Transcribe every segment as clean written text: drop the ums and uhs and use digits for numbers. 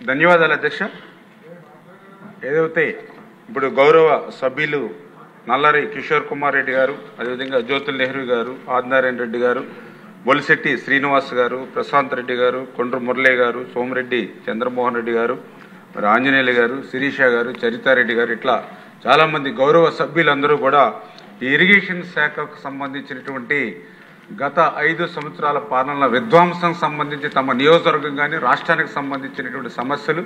ధన్యవాదాలు అధ్యక్ష. ఏదైతే ఇప్పుడు గౌరవ సభ్యులు నల్లరి కిషోర్ కుమార్ రెడ్డి గారు, అదేవిధంగా జ్యోతుల్ నెహ్రూ గారు, ఆదినారాయణ రెడ్డి గారు, బొలిశెట్టి శ్రీనివాస్ గారు, ప్రశాంత్ రెడ్డి గారు, కొండ్రు మురళీ గారు, సోమిరెడ్డి చంద్రమోహన్ రెడ్డి గారు, మరి ఆంజనేయులు గారు, శిరీష గారు, చరితారెడ్డి గారు, ఇట్లా చాలామంది గౌరవ సభ్యులందరూ కూడా ఈ ఇరిగేషన్ శాఖకు సంబంధించినటువంటి గత 5 సంవత్సరాల పాలనల విధ్వంసం సంబంధించి తమ నియోజకవర్గం కానీ రాష్ట్రానికి సంబంధించినటువంటి సమస్యలు,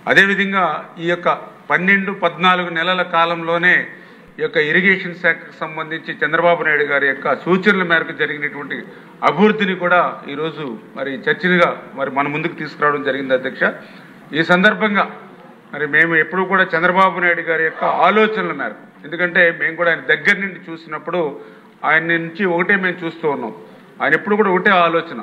అదేవిధంగా ఈ యొక్క 12-14 నెలల కాలంలోనే ఈ యొక్క ఇరిగేషన్ శాఖకు సంబంధించి చంద్రబాబు నాయుడు గారి యొక్క సూచనల మేరకు జరిగినటువంటి అభివృద్ధిని కూడా ఈరోజు మరి చర్చలుగా మరి మన ముందుకు తీసుకురావడం జరిగింది అధ్యక్ష. ఈ సందర్భంగా మరి మేము ఎప్పుడు కూడా చంద్రబాబు నాయుడు గారి యొక్క ఆలోచనల మేరకు, ఎందుకంటే మేము కూడా ఆయన దగ్గర నుండి చూసినప్పుడు ఆయన నుంచి ఒకటే మేము చూస్తూ ఉన్నాం. ఆయన ఎప్పుడు కూడా ఒకటే ఆలోచన,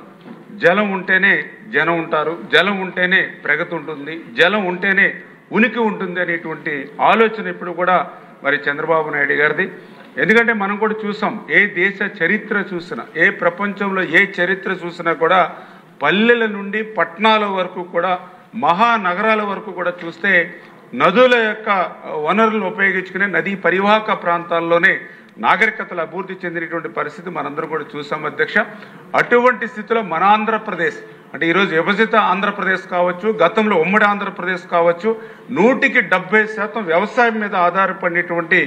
జలం ఉంటేనే జనం ఉంటారు, జలం ఉంటేనే ప్రగతి ఉంటుంది, జలం ఉంటేనే ఉనికి ఉంటుంది అనేటువంటి ఆలోచన ఇప్పుడు కూడా మరి చంద్రబాబు నాయుడు గారిది. ఎందుకంటే మనం కూడా చూసాం, ఏ దేశ చరిత్ర చూసినా, ఏ ప్రపంచంలో ఏ చరిత్ర చూసినా కూడా పల్లెల నుండి పట్టణాల వరకు కూడా మహానగరాల వరకు కూడా చూస్తే నదుల యొక్క వనరులను ఉపయోగించుకునే నదీ పరివాహక ప్రాంతాల్లోనే నాగరికతలు అభివృద్ధి చెందినటువంటి పరిస్థితి మనందరం కూడా చూసాం అధ్యక్ష. అటువంటి స్థితిలో మన ఆంధ్రప్రదేశ్ అంటే ఈరోజు విభజిత ఆంధ్రప్రదేశ్ కావచ్చు, గతంలో ఉమ్మడి ఆంధ్రప్రదేశ్ కావచ్చు, 100% వ్యవసాయం మీద ఆధారపడినటువంటి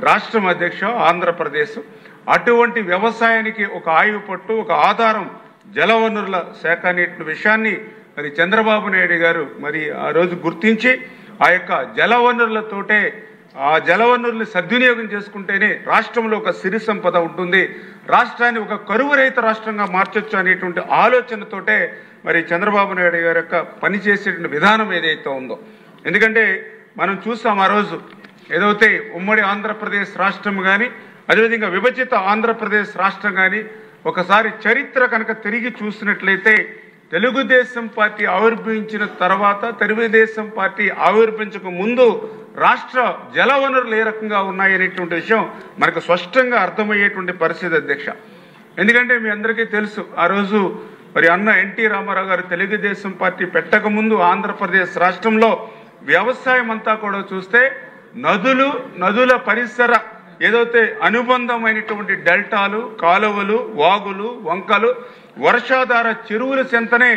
రాష్ట్రం అధ్యక్ష ఆంధ్రప్రదేశ్. అటువంటి వ్యవసాయానికి ఒక ఆయువు పట్టు, ఒక ఆధారం జలవనరుల శాఖ అనే విషయాన్ని మరి చంద్రబాబు నాయుడు గారు మరి ఆ రోజు గుర్తించి ఆ యొక్క జలవనరులతోటే ఆ జలవనరుల్ని సద్వినియోగం చేసుకుంటేనే రాష్ట్రంలో ఒక సిరి సంపద ఉంటుంది, రాష్ట్రాన్ని ఒక కరువు రహిత రాష్ట్రంగా మార్చొచ్చు అనేటువంటి ఆలోచనతోటే మరి చంద్రబాబు నాయుడు గారి యొక్క పనిచేసేటువంటి విధానం ఏదైతే ఉందో. ఎందుకంటే మనం చూస్తాం ఆ రోజు ఏదైతే ఉమ్మడి ఆంధ్రప్రదేశ్ రాష్ట్రం కానీ, అదేవిధంగా విభజిత ఆంధ్రప్రదేశ్ రాష్ట్రం కానీ ఒకసారి చరిత్ర కనుక తిరిగి చూసినట్లయితే తెలుగుదేశం పార్టీ ఆవిర్భవించిన తర్వాత, తెలుగుదేశం పార్టీ ఆవిర్భించక ముందు రాష్ట్ర జలవనరులు ఏ రకంగా ఉన్నాయనేటువంటి విషయం మనకు స్పష్టంగా అర్థమయ్యేటువంటి పరిస్థితి అధ్యక్ష. ఎందుకంటే మీ అందరికీ తెలుసు, ఆ రోజు మరి అన్న ఎన్టీ రామారావు గారు తెలుగుదేశం పార్టీ పెట్టక ముందు ఆంధ్రప్రదేశ్ రాష్ట్రంలో వ్యవసాయం అంతా కూడా చూస్తే నదుల పరిసర ఏదైతే అనుబంధమైనటువంటి డెల్టాలు, కాలువలు, వాగులు, వంకలు, వర్షాధార చెరువుల చెంతనే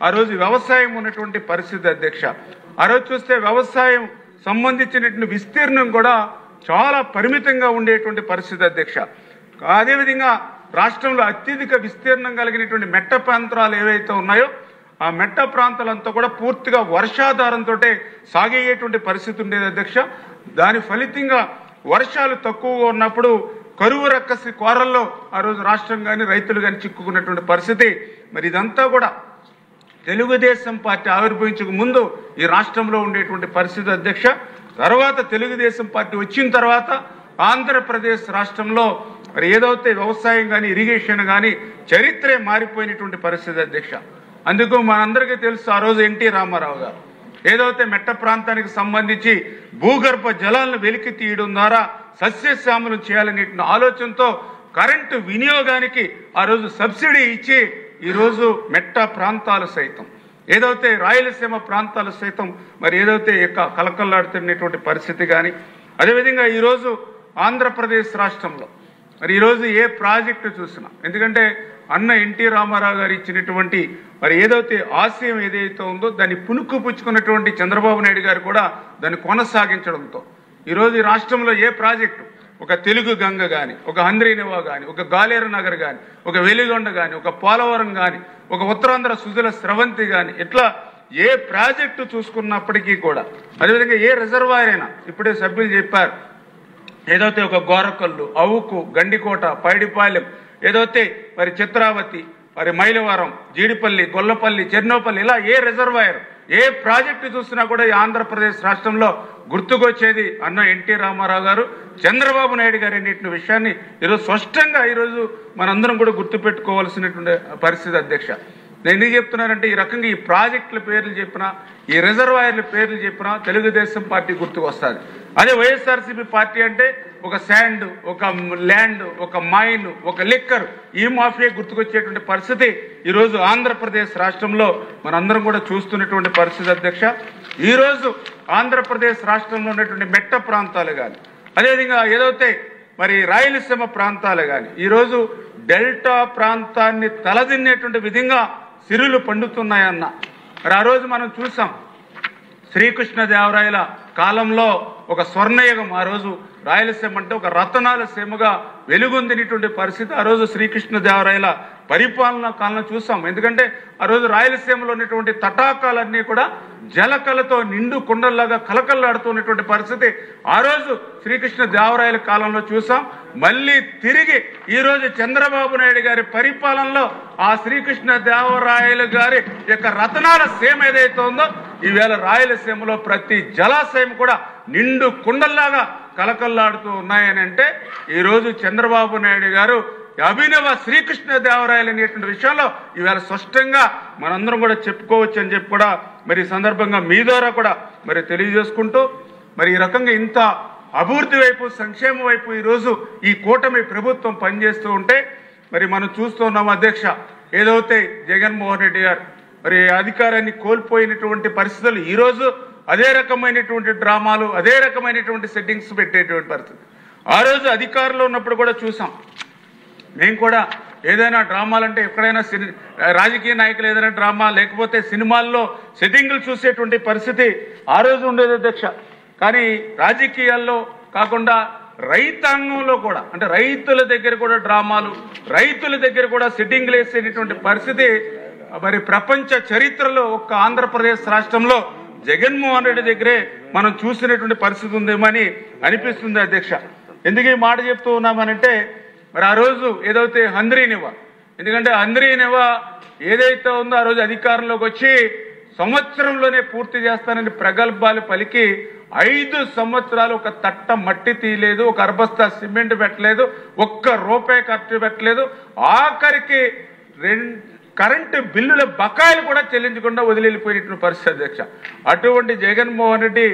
ఆ రోజు వ్యవసాయం ఉన్నటువంటి పరిస్థితి అధ్యక్ష. ఆ రోజు చూస్తే వ్యవసాయం సంబంధించినటువంటి విస్తీర్ణం కూడా చాలా పరిమితంగా ఉండేటువంటి పరిస్థితి అధ్యక్ష. అదేవిధంగా రాష్ట్రంలో అత్యధిక విస్తీర్ణం కలిగినటువంటి మెట్ట ప్రాంతాలు ఏవైతే ఉన్నాయో ఆ మెట్ట ప్రాంతాలంతా కూడా పూర్తిగా వర్షాధారంతో సాగేటువంటి పరిస్థితి ఉండేది అధ్యక్ష. దాని ఫలితంగా వర్షాలు తక్కువగా ఉన్నప్పుడు కరువు రక్కసి కోరల్లో ఆ రోజు రాష్ట్రం కానీ రైతులు కానీ చిక్కుకున్నటువంటి పరిస్థితి. మరి ఇదంతా కూడా తెలుగుదేశం పార్టీ ఆవిర్భవించక ముందు ఈ రాష్ట్రంలో ఉండేటువంటి పరిస్థితి అధ్యక్ష. తర్వాత తెలుగుదేశం పార్టీ వచ్చిన తర్వాత ఆంధ్రప్రదేశ్ రాష్ట్రంలో మరి ఏదైతే వ్యవసాయం కానీ ఇరిగేషన్ కానీ చరిత్రే మారిపోయినటువంటి పరిస్థితి అధ్యక్ష. అందుకు మనందరికీ తెలుసు, ఆ రోజు ఎన్టీ రామారావు గారు ఏదైతే మెట్ట ప్రాంతానికి సంబంధించి భూగర్భ జలాలను వెలికి తీయడం ద్వారా సస్యశ్యామలం చేయాలనే ఆలోచనతో కరెంటు వినియోగానికి ఆ రోజు సబ్సిడీ ఇచ్చి ఈరోజు మెట్ట ప్రాంతాలు సైతం ఏదైతే రాయలసీమ ప్రాంతాలు సైతం మరి ఏదైతే కలకల్లాడుతున్నటువంటి పరిస్థితి కానీ, అదేవిధంగా ఈరోజు ఆంధ్రప్రదేశ్ రాష్ట్రంలో మరి ఈరోజు ఏ ప్రాజెక్టు చూసినా, ఎందుకంటే అన్న ఎన్టీ రామారావు గారు ఇచ్చినటువంటి మరి ఏదైతే ఆశయం ఏదైతే ఉందో దాన్ని పుణుకు పుచ్చుకున్నటువంటి చంద్రబాబు నాయుడు గారు కూడా దాన్ని కొనసాగించడంతో ఈరోజు ఈ రాష్ట్రంలో ఏ ప్రాజెక్టు, ఒక తెలుగు గంగ కానీ, ఒక హంద్రీనివా కానీ, ఒక గాలేరు నగర్ కానీ, ఒక వెలిగొండ కానీ, ఒక పోలవరం కానీ, ఒక ఉత్తరాంధ్ర సుజల స్రవంతి కానీ, ఇట్లా ఏ ప్రాజెక్టు చూసుకున్నప్పటికీ కూడా, అదేవిధంగా ఏ రిజర్వాయర్ అయినా ఇప్పుడే సభ్యులు చెప్పారు, ఏదైతే ఒక గోరకల్లు, అవుకు, గండికోట, పైడిపాలెం, ఏదైతే మరి చిత్రావతి, మరి మైలవరం, జీడిపల్లి, గొల్లపల్లి, చెర్నోపల్లి, ఇలా ఏ రిజర్వాయర్ ఏ ప్రాజెక్టు చూసినా కూడా ఈ ఆంధ్రప్రదేశ్ రాష్ట్రంలో గుర్తుకొచ్చేది అన్న ఎన్టీ రామారావు గారు, చంద్రబాబు నాయుడు గారు అనేటువంటి విషయాన్ని ఈరోజు స్పష్టంగా ఈరోజు మనందరం కూడా గుర్తుపెట్టుకోవాల్సినటువంటి పరిస్థితి అధ్యక్ష. నేను ఎందుకు చెప్తున్నానంటే ఈ రకంగా ఈ ప్రాజెక్టుల పేర్లు చెప్పినా, ఈ రిజర్వాయర్ల పేర్లు చెప్పినా తెలుగుదేశం పార్టీ గుర్తుకు వస్తుంది. అదే వైఎస్ఆర్సీపీ పార్టీ అంటే ఒక శాండ్, ఒక ల్యాండ్, ఒక మైన్, ఒక లిక్కర్, ఈ మాఫియా గుర్తుకొచ్చేటువంటి పరిస్థితి ఈరోజు ఆంధ్రప్రదేశ్ రాష్ట్రంలో మనందరం కూడా చూస్తున్నటువంటి పరిస్థితి అధ్యక్ష. ఈరోజు ఆంధ్రప్రదేశ్ రాష్ట్రంలో ఉన్నటువంటి మెట్ట ప్రాంతాలు కానీ, అదేవిధంగా ఏదైతే మరి రాయలసీమ ప్రాంతాలు కానీ ఈరోజు డెల్టా ప్రాంతాన్ని తలదిన్నేటువంటి విధంగా సిరులు పండుతున్నాయన్న. మరి ఆ రోజు మనం చూసాం శ్రీకృష్ణదేవరాయల కాలంలో ఒక స్వర్ణయుగం. ఆ రోజు రాయలసీమ అంటే ఒక రతనాల సీమగా వెలుగొందినటువంటి పరిస్థితి ఆ రోజు శ్రీకృష్ణదేవరాయల పరిపాలనా కాలంలో చూసాం. ఎందుకంటే ఆ రోజు రాయలసీమలో ఉన్నటువంటి తటాకాలన్నీ కూడా జలకలతో నిండు కుండల్లాగా కలకల్లాడుతున్నటువంటి పరిస్థితి ఆ రోజు శ్రీకృష్ణదేవరాయల కాలంలో చూసాం. మళ్ళీ తిరిగి ఈరోజు చంద్రబాబు నాయుడు గారి పరిపాలనలో ఆ శ్రీకృష్ణదేవరాయలు గారి యొక్క రతనాల సీమ ఏదైతే ఉందో ఈవేళ రాయలసీమలో ప్రతి జలాశయం కూడా నిండు కుండల్లాగా కలకల్లాడుతూ ఉన్నాయని అంటే ఈరోజు చంద్రబాబు నాయుడు గారు అభినవ శ్రీకృష్ణదేవరాయలు అనేటువంటి విషయంలో ఈవేళ స్పష్టంగా మనందరం కూడా చెప్పుకోవచ్చు అని చెప్పి కూడా మరి ఈ సందర్భంగా మీ ద్వారా కూడా మరి తెలియజేసుకుంటూ, మరి ఈ రకంగా ఇంత అభివృద్ధి వైపు, సంక్షేమ వైపు ఈరోజు ఈ కూటమి ప్రభుత్వం పనిచేస్తూ ఉంటే మరి మనం చూస్తున్నాం అధ్యక్ష. ఏదైతే జగన్మోహన్ రెడ్డి గారు మరి అధికారాన్ని కోల్పోయినటువంటి పరిస్థితులు ఈరోజు అదే రకమైనటువంటి డ్రామాలు, అదే రకమైనటువంటి సెట్టింగ్స్ పెట్టేటువంటి పరిస్థితి ఆ రోజు అధికారంలో ఉన్నప్పుడు కూడా చూసాం. మేము కూడా ఏదైనా డ్రామాలంటే ఎక్కడైనా రాజకీయ నాయకులు ఏదైనా డ్రామా లేకపోతే సినిమాల్లో సెట్టింగ్లు చూసేటువంటి పరిస్థితి ఆ రోజు ఉండేది అధ్యక్ష. కానీ రాజకీయాల్లో కాకుండా రైతాంగంలో కూడా, అంటే రైతుల దగ్గర కూడా డ్రామాలు, రైతుల దగ్గర కూడా సెట్టింగ్లు వేసేటువంటి పరిస్థితి మరి ప్రపంచ చరిత్రలో ఒక్క ఆంధ్రప్రదేశ్ రాష్ట్రంలో జగన్మోహన్ రెడ్డి దగ్గరే మనం చూసినటువంటి పరిస్థితి ఉందేమో అని అనిపిస్తుంది అధ్యక్ష. ఎందుకు ఈ మాట చెప్తూ ఉన్నామనంటే మరి ఆ రోజు ఏదైతే హంద్రీనివా, ఎందుకంటే హంద్రీనివా ఏదైతే ఉందో ఆ రోజు అధికారంలోకి వచ్చి సంవత్సరంలోనే పూర్తి చేస్తానని ప్రగల్భాలు పలికి 5 సంవత్సరాలు ఒక తట్ట మట్టి తీయలేదు, ఒక అర్బస్తా సిమెంట్ పెట్టలేదు, ఒక్క రూపాయి ఖర్చు పెట్టలేదు, ఆఖరికి కరెంటు బిల్లుల బకాయిలు కూడా చెల్లించకుండా వదిలిపోయినటువంటి పరిస్థితి అధ్యక్ష. అటువంటి జగన్మోహన్ రెడ్డి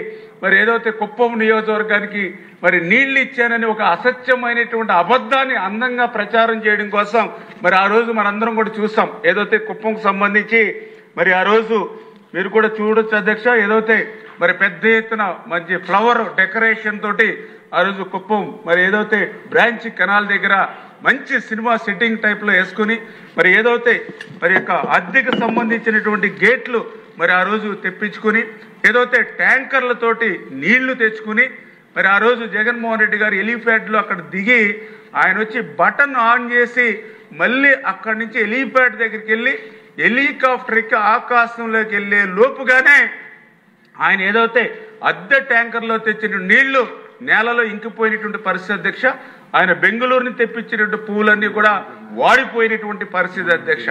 మరి ఏదైతే కుప్పం నియోజకవర్గానికి మరి నీళ్లు ఇచ్చానని ఒక అసత్యమైనటువంటి అబద్ధాన్ని అందంగా ప్రచారం చేయడం కోసం మరి ఆ రోజు మనందరం కూడా చూసాం. ఏదైతే కుప్పంకు సంబంధించి మరి ఆ రోజు మీరు కూడా చూడొచ్చు అధ్యక్ష. ఏదైతే మరి పెద్ద ఎత్తున మంచి ఫ్లవర్ డెకరేషన్ తోటి ఆ రోజు కుప్పం మరి ఏదైతే బ్రాంచ్ కెనాల్ దగ్గర మంచి సినిమా సెట్టింగ్ టైప్లో వేసుకుని మరి ఏదైతే మరి యొక్క అద్దెకు సంబంధించినటువంటి గేట్లు మరి ఆ రోజు తెప్పించుకుని ఏదైతే ట్యాంకర్లతోటి నీళ్లు తెచ్చుకుని మరి ఆ రోజు జగన్మోహన్ రెడ్డి గారు హెలీప్యాడ్లో అక్కడ దిగి ఆయన వచ్చి బటన్ ఆన్ చేసి మళ్ళీ అక్కడి నుంచి హెలీప్యాడ్ దగ్గరికి వెళ్ళి హెలికాప్టర్కి ఆకాశంలోకి వెళ్ళే లోపుగానే ఆయన ఏదైతే అద్దె ట్యాంకర్లో తెచ్చిన నీళ్లు నేలలో ఇంకిపోయినటువంటి పరిస్థితి అధ్యక్ష. ఆయన బెంగళూరుని తెప్పించినటువంటి పువ్వులన్నీ కూడా వాడిపోయినటువంటి పరిస్థితి అధ్యక్ష.